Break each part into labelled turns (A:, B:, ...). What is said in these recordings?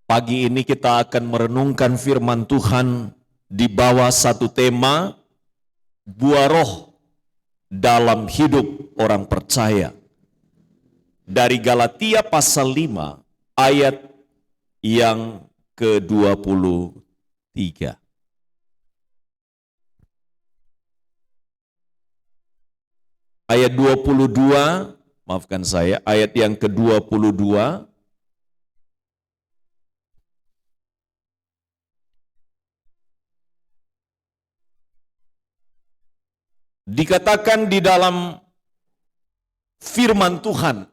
A: Pagi ini kita akan merenungkan firman Tuhan di bawah satu tema, buah roh dalam hidup orang percaya. Dari Galatia pasal 5 ayat yang ke-23. Ayat 22, maafkan saya, ayat yang ke-22. Dikatakan di dalam firman Tuhan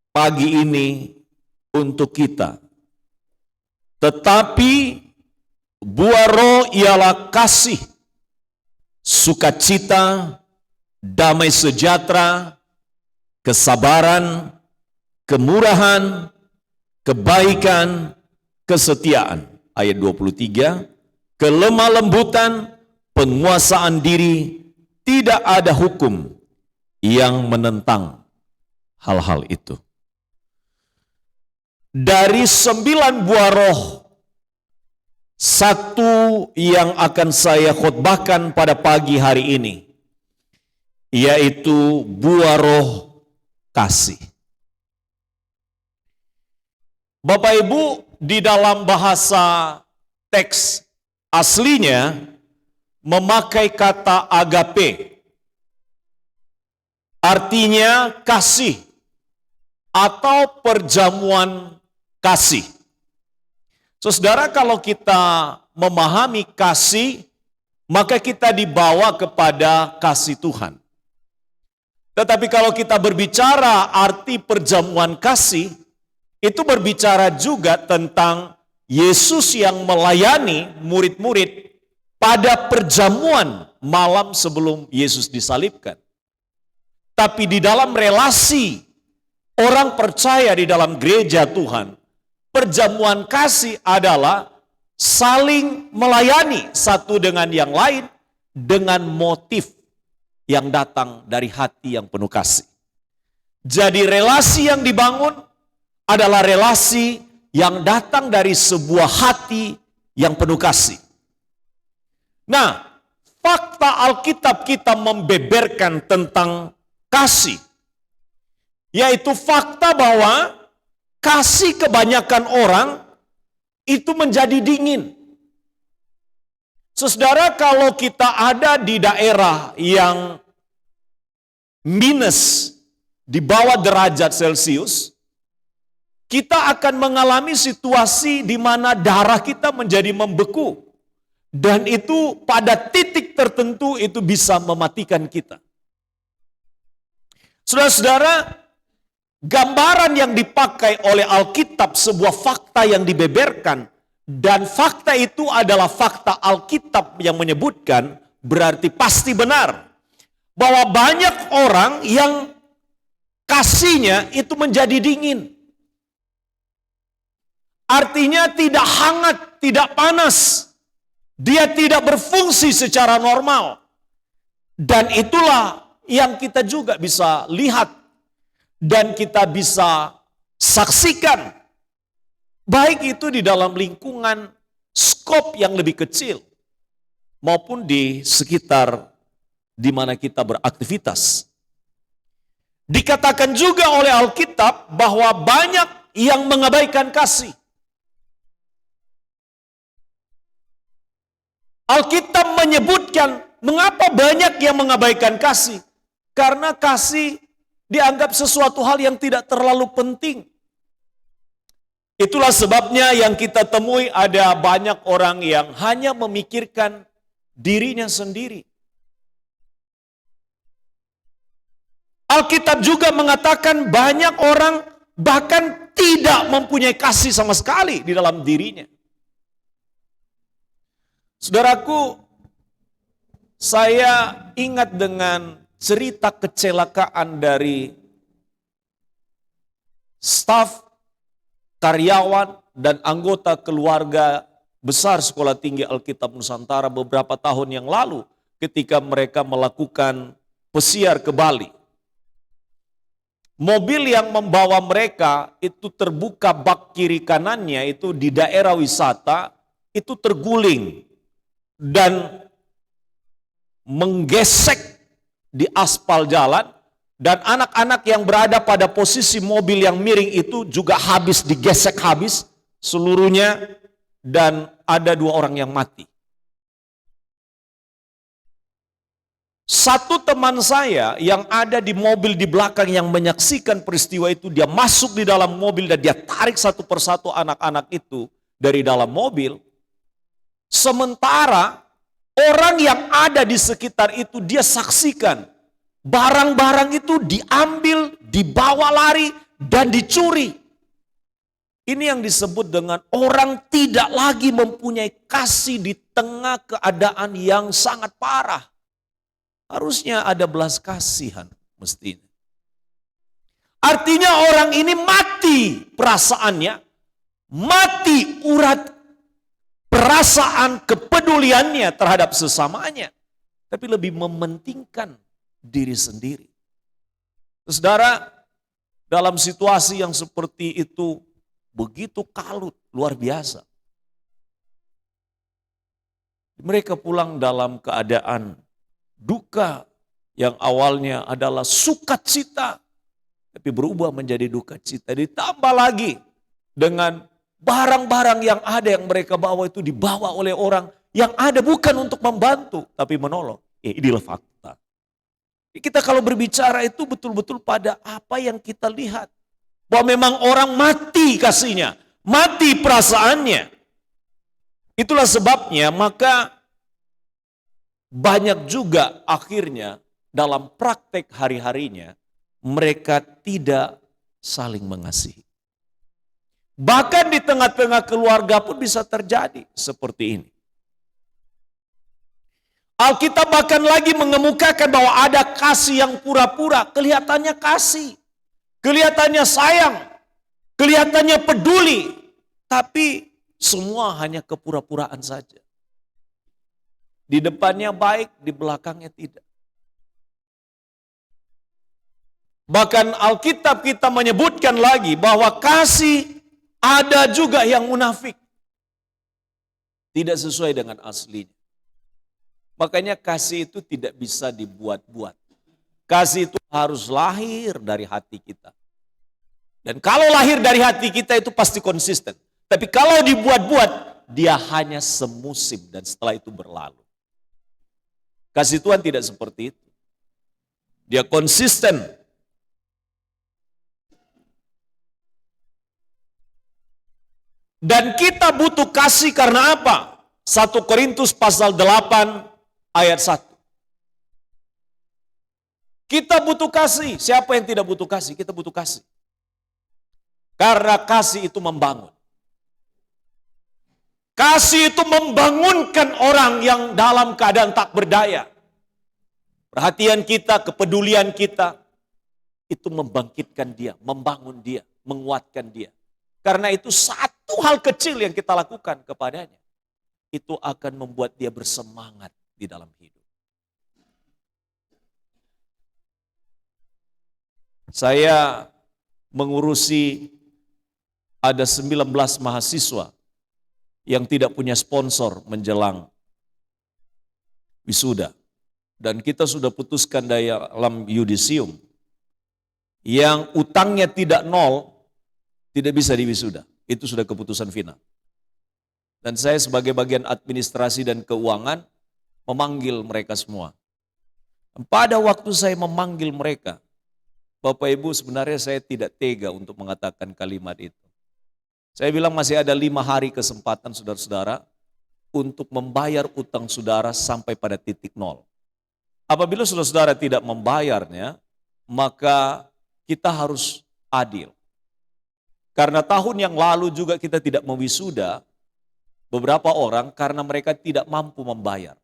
A: pagi ini untuk kita. Tetapi buah roh ialah kasih, sukacita, damai sejahtera, kesabaran, kemurahan, kebaikan, kesetiaan. Ayat 23, kelemah lembutan, penguasaan diri, tidak ada hukum yang menentang hal-hal itu. Dari 9 buah roh, satu yang akan saya khotbahkan pada pagi hari ini, yaitu buah roh kasih. Bapak Ibu, di dalam bahasa teks aslinya memakai kata agape, artinya kasih atau perjamuan kasih. Saudara, kalau kita memahami kasih, maka kita dibawa kepada kasih Tuhan. Tetapi kalau kita berbicara arti perjamuan kasih, itu berbicara juga tentang Yesus yang melayani murid-murid pada perjamuan malam sebelum Yesus disalibkan. Tapi di dalam relasi orang percaya di dalam gereja Tuhan, perjamuan kasih adalah saling melayani satu dengan yang lain dengan motif yang datang dari hati yang penuh kasih. Jadi relasi yang dibangun adalah relasi yang datang dari sebuah hati yang penuh kasih. Nah, fakta Alkitab kita membeberkan tentang kasih, yaitu fakta bahwa kasih kebanyakan orang itu menjadi dingin. Saudara, kalau kita ada di daerah yang minus di bawah derajat Celcius, kita akan mengalami situasi di mana darah kita menjadi membeku. Dan itu pada titik tertentu itu bisa mematikan kita. Saudara-saudara, gambaran yang dipakai oleh Alkitab sebuah fakta yang dibeberkan, dan fakta itu adalah fakta Alkitab yang menyebutkan, berarti pasti benar bahwa banyak orang yang kasihnya itu menjadi dingin. Artinya tidak hangat, tidak panas. Dia tidak berfungsi secara normal. Dan itulah yang kita juga bisa lihat dan kita bisa saksikan. Baik itu di dalam lingkungan skop yang lebih kecil maupun di sekitar di mana kita beraktivitas. Dikatakan juga oleh Alkitab bahwa banyak yang mengabaikan kasih. Alkitab menyebutkan mengapa banyak yang mengabaikan kasih. Karena kasih dianggap sesuatu hal yang tidak terlalu penting. Itulah sebabnya yang kita temui ada banyak orang yang hanya memikirkan dirinya sendiri. Alkitab juga mengatakan banyak orang bahkan tidak mempunyai kasih sama sekali di dalam dirinya. Saudaraku, saya ingat dengan cerita kecelakaan dari staf, karyawan, dan anggota keluarga besar Sekolah Tinggi Alkitab Nusantara beberapa tahun yang lalu ketika mereka melakukan pesiar ke Bali. Mobil yang membawa mereka itu terbuka bak kiri kanannya itu di daerah wisata itu terguling dan menggesek di aspal jalan, dan anak-anak yang berada pada posisi mobil yang miring itu juga habis digesek habis seluruhnya, dan ada 2 orang yang mati. Satu teman saya yang ada di mobil di belakang yang menyaksikan peristiwa itu, dia masuk di dalam mobil dan dia tarik satu persatu anak-anak itu dari dalam mobil. Sementara orang yang ada di sekitar itu dia saksikan barang-barang itu diambil, dibawa lari dan dicuri. Ini yang disebut dengan orang tidak lagi mempunyai kasih di tengah keadaan yang sangat parah. Harusnya ada belas kasihan mestinya. Artinya orang ini mati perasaannya, mati urat perasaan kepeduliannya terhadap sesamanya, tapi lebih mementingkan diri sendiri. Saudara, dalam situasi yang seperti itu begitu kalut, luar biasa. Mereka pulang dalam keadaan duka yang awalnya adalah sukacita, tapi berubah menjadi duka cita. Ditambah lagi dengan barang-barang yang ada yang mereka bawa itu dibawa oleh orang yang ada bukan untuk membantu, tapi menolong. Inilah fakta. Kita kalau berbicara itu betul-betul pada apa yang kita lihat. Bahwa memang orang mati kasihnya, mati perasaannya. Itulah sebabnya maka banyak juga akhirnya dalam praktek hari-harinya mereka tidak saling mengasihi. Bahkan di tengah-tengah keluarga pun bisa terjadi seperti ini. Alkitab bahkan lagi mengemukakan bahwa ada kasih yang pura-pura, kelihatannya kasih, kelihatannya sayang, kelihatannya peduli, tapi semua hanya kepura-puraan saja. Di depannya baik, di belakangnya tidak. Bahkan Alkitab kita menyebutkan lagi bahwa kasih ada juga yang munafik. Tidak sesuai dengan aslinya. Makanya kasih itu tidak bisa dibuat-buat. Kasih itu harus lahir dari hati kita. Dan kalau lahir dari hati kita itu pasti konsisten. Tapi kalau dibuat-buat, dia hanya semusim dan setelah itu berlalu. Kasih Tuhan tidak seperti itu. Dia konsisten. Dan kita butuh kasih karena apa? 1 Korintus pasal 8 ayat 1. Kita butuh kasih. Siapa yang tidak butuh kasih? Kita butuh kasih. Karena kasih itu membangun. Kasih itu membangunkan orang yang dalam keadaan tak berdaya. Perhatian kita, kepedulian kita, itu membangkitkan dia, membangun dia, menguatkan dia. Karena itu satu hal kecil yang kita lakukan kepadanya, itu akan membuat dia bersemangat di dalam hidup. Saya mengurusi ada 19 mahasiswa yang tidak punya sponsor menjelang wisuda. Dan kita sudah putuskan dalam yudisium, yang utangnya tidak nol, tidak bisa diwisuda. Itu sudah keputusan final. Dan saya sebagai bagian administrasi dan keuangan, memanggil mereka semua. Pada waktu saya memanggil mereka, Bapak Ibu sebenarnya saya tidak tega untuk mengatakan kalimat itu. Saya bilang masih ada 5 hari kesempatan saudara-saudara untuk membayar utang saudara sampai pada titik nol. Apabila saudara-saudara tidak membayarnya, maka kita harus adil. Karena tahun yang lalu juga kita tidak mewisuda beberapa orang karena mereka tidak mampu membayar.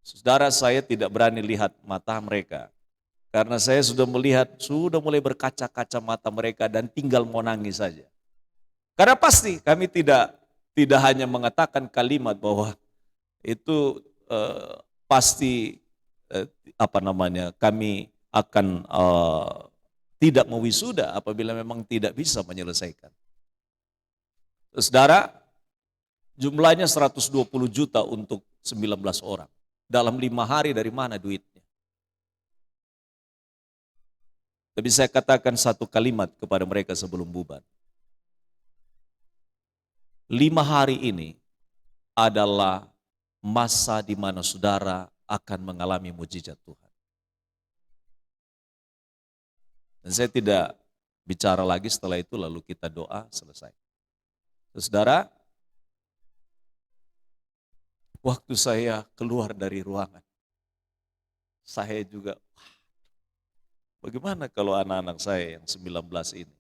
A: Saudara, saya tidak berani lihat mata mereka. Karena saya sudah melihat, sudah mulai berkaca-kaca mata mereka dan tinggal mau nangis saja. Karena pasti kami tidak hanya mengatakan kalimat bahwa itu pasti kami akan tidak mewisuda apabila memang tidak bisa menyelesaikan. Saudara, jumlahnya 120 juta untuk 19 orang. Dalam 5 hari dari mana duitnya? Tapi saya katakan satu kalimat kepada mereka sebelum bubar. 5 hari ini adalah masa di mana saudara akan mengalami mujizat Tuhan. Dan saya tidak bicara lagi, setelah itu lalu kita doa, selesai. Saudara, waktu saya keluar dari ruangan, saya juga, bagaimana kalau anak-anak saya yang 19 ini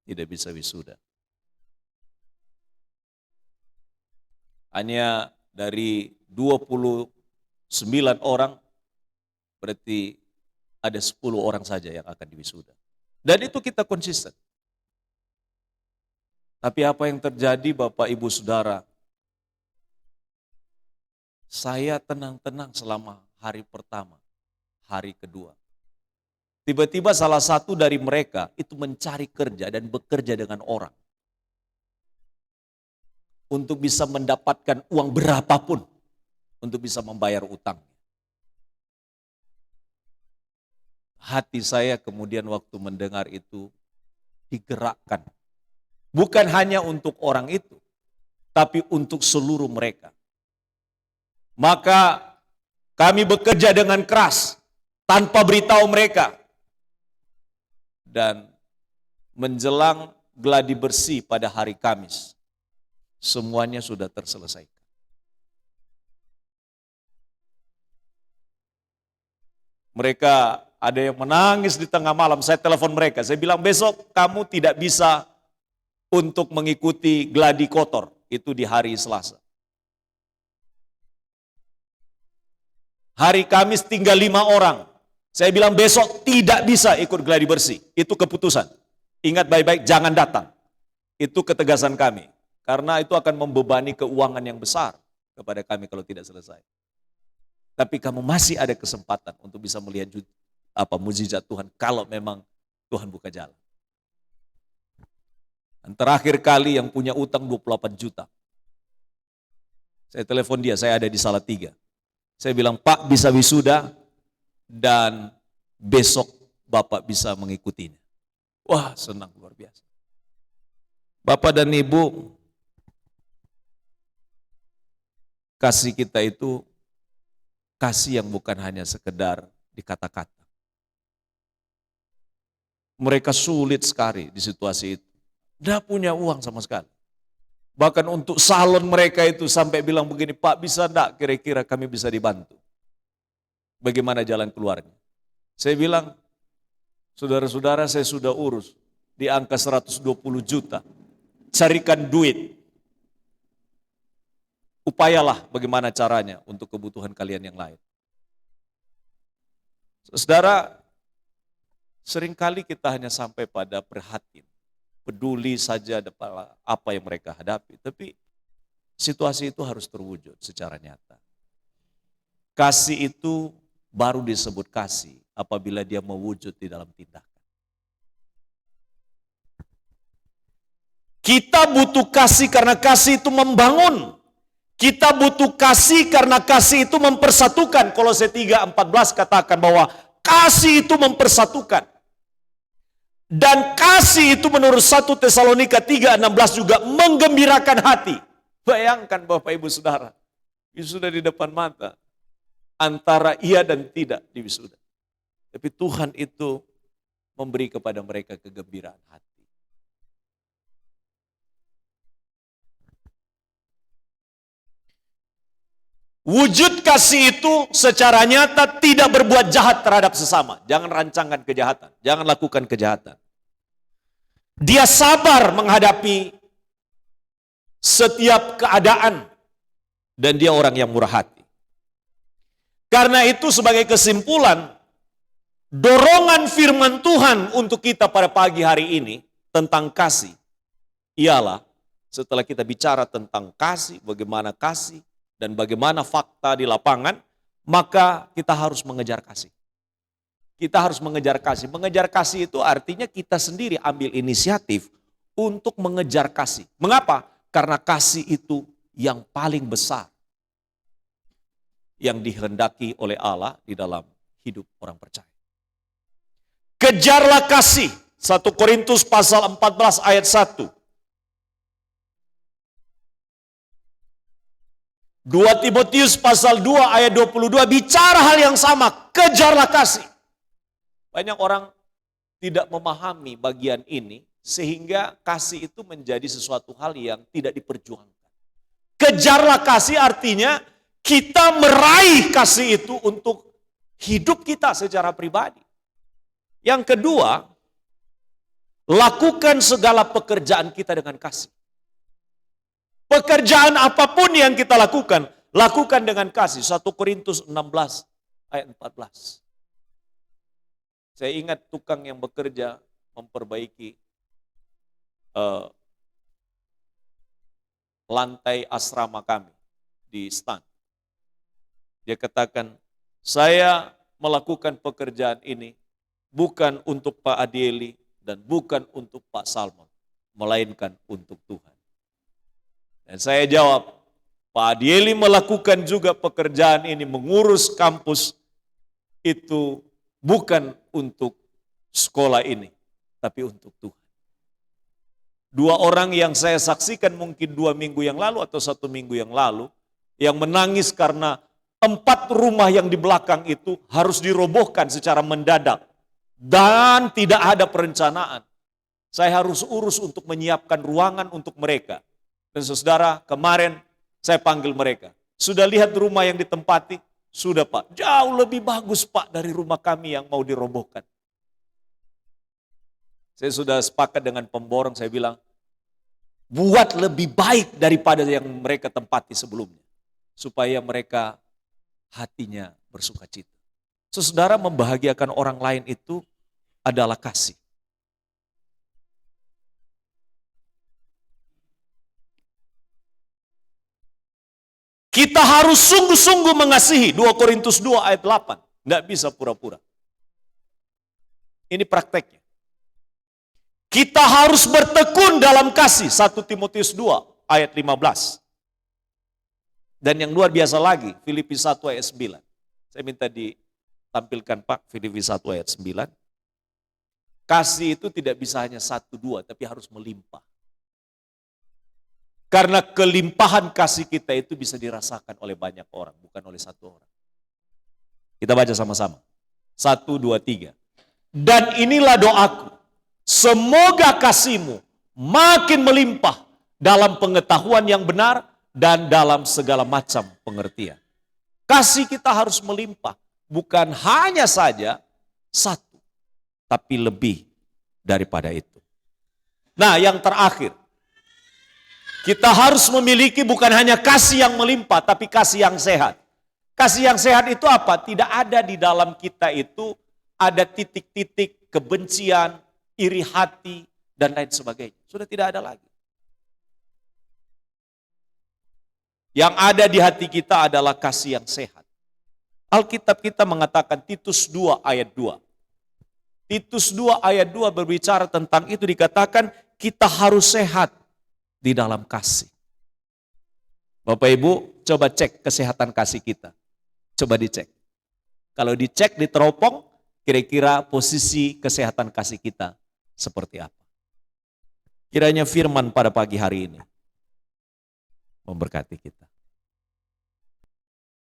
A: tidak bisa wisuda? Hanya dari 29 orang, berarti ada 10 orang saja yang akan diwisuda. Dan itu kita konsisten. Tapi apa yang terjadi Bapak Ibu Saudara? Saya tenang-tenang selama hari pertama, hari kedua. Tiba-tiba salah satu dari mereka itu mencari kerja dan bekerja dengan orang. Untuk bisa mendapatkan uang berapapun untuk bisa membayar utang. Hati saya kemudian waktu mendengar itu digerakkan. Bukan hanya untuk orang itu, tapi untuk seluruh mereka. Maka kami bekerja dengan keras tanpa beritahu mereka. Dan menjelang gladi bersih pada hari Kamis, semuanya sudah terselesaikan. Mereka ada yang menangis di tengah malam, saya telepon mereka, saya bilang besok kamu tidak bisa untuk mengikuti gladi kotor, itu di hari Selasa. Hari Kamis tinggal 5 orang, saya bilang besok tidak bisa ikut gladi bersih, itu keputusan. Ingat baik-baik, jangan datang, itu ketegasan kami. Karena itu akan membebani keuangan yang besar kepada kami kalau tidak selesai. Tapi kamu masih ada kesempatan untuk bisa melihat mujizat Tuhan kalau memang Tuhan buka jalan. Dan terakhir kali yang punya utang 28 juta. Saya telepon dia, saya ada di Salatiga. Saya bilang, Pak bisa wisuda dan besok Bapak bisa mengikutinya. Wah, senang luar biasa. Bapak dan Ibu, kasih kita itu kasih yang bukan hanya sekedar di kata-kata. Mereka sulit sekali di situasi itu. Tidak punya uang sama sekali. Bahkan untuk salon mereka itu sampai bilang begini, Pak bisa enggak kira-kira kami bisa dibantu? Bagaimana jalan keluarnya? Saya bilang, saudara-saudara saya sudah urus di angka 120 juta. Carikan duit. Upayalah bagaimana caranya untuk kebutuhan kalian yang lain. Saudara, seringkali kita hanya sampai pada prihatin, peduli saja apa yang mereka hadapi, tapi situasi itu harus terwujud secara nyata. Kasih itu baru disebut kasih apabila dia mewujud di dalam tindakan. Kita butuh kasih karena kasih itu membangun. Kita butuh kasih karena kasih itu mempersatukan. Kolose 3:14 katakan bahwa kasih itu mempersatukan. Dan kasih itu menurut 1 Tesalonika 3:16 juga menggembirakan hati. Bayangkan Bapak Ibu Saudara, wisuda di depan mata. Antara iya dan tidak di wisuda. Tapi Tuhan itu memberi kepada mereka kegembiraan hati. Wujud kasih itu secara nyata tidak berbuat jahat terhadap sesama. Jangan rancangkan kejahatan, jangan lakukan kejahatan. Dia sabar menghadapi setiap keadaan dan dia orang yang murah hati. Karena itu sebagai kesimpulan, dorongan firman Tuhan untuk kita pada pagi hari ini tentang kasih ialah setelah kita bicara tentang kasih, bagaimana kasih, dan bagaimana fakta di lapangan, maka kita harus mengejar kasih. Kita harus mengejar kasih. Mengejar kasih itu artinya kita sendiri ambil inisiatif untuk mengejar kasih. Mengapa? Karena kasih itu yang paling besar yang dihendaki oleh Allah di dalam hidup orang percaya. Kejarlah kasih. 1 Korintus pasal 14 ayat 1. 2 Timotius pasal 2 ayat 22 bicara hal yang sama, kejarlah kasih. Banyak orang tidak memahami bagian ini sehingga kasih itu menjadi sesuatu hal yang tidak diperjuangkan. Kejarlah kasih artinya kita meraih kasih itu untuk hidup kita secara pribadi. Yang kedua, lakukan segala pekerjaan kita dengan kasih. Pekerjaan apapun yang kita lakukan dengan kasih. 1 Korintus 16 ayat 14. Saya ingat tukang yang bekerja memperbaiki lantai asrama kami di stan. Dia katakan, saya melakukan pekerjaan ini bukan untuk Pak Adieli dan bukan untuk Pak Salmon, melainkan untuk Tuhan. Dan saya jawab, Pak Adieli melakukan juga pekerjaan ini, mengurus kampus itu bukan untuk sekolah ini, tapi untuk Tuhan. 2 orang yang saya saksikan mungkin 2 minggu yang lalu atau 1 minggu yang lalu, yang menangis karena 4 rumah yang di belakang itu harus dirobohkan secara mendadak. Dan tidak ada perencanaan. Saya harus urus untuk menyiapkan ruangan untuk mereka. Dan saudara, kemarin saya panggil mereka. Sudah lihat rumah yang ditempati? Sudah Pak, jauh lebih bagus Pak dari rumah kami yang mau dirobohkan. Saya sudah sepakat dengan pemborong, saya bilang, buat lebih baik daripada yang mereka tempati sebelumnya. Supaya mereka hatinya bersuka cita. Saudara, membahagiakan orang lain itu adalah kasih. Kita harus sungguh-sungguh mengasihi. 2 Korintus 2 ayat 8. Nggak bisa pura-pura. Ini prakteknya. Kita harus bertekun dalam kasih. 1 Timotius 2 ayat 15. Dan yang luar biasa lagi, Filipi 1 ayat 9. Saya minta ditampilkan Pak, Filipi 1 ayat 9. Kasih itu tidak bisa hanya 1-2, tapi harus melimpah. Karena kelimpahan kasih kita itu bisa dirasakan oleh banyak orang, bukan oleh 1 orang. Kita baca sama-sama. 1, 2, 3. Dan inilah doaku, semoga kasihmu makin melimpah dalam pengetahuan yang benar dan dalam segala macam pengertian. Kasih kita harus melimpah, bukan hanya saja 1, tapi lebih daripada itu. Nah, yang terakhir, kita harus memiliki bukan hanya kasih yang melimpah, tapi kasih yang sehat. Kasih yang sehat itu apa? Tidak ada di dalam kita itu ada titik-titik kebencian, iri hati, dan lain sebagainya. Sudah tidak ada lagi. Yang ada di hati kita adalah kasih yang sehat. Alkitab kita mengatakan Titus 2 ayat 2. Titus 2 ayat 2 berbicara tentang itu, dikatakan kita harus sehat di dalam kasih. Bapak Ibu, coba cek kesehatan kasih kita. Coba dicek. Kalau dicek di teropong, kira-kira posisi kesehatan kasih kita seperti apa? Kiranya firman pada pagi hari ini memberkati kita.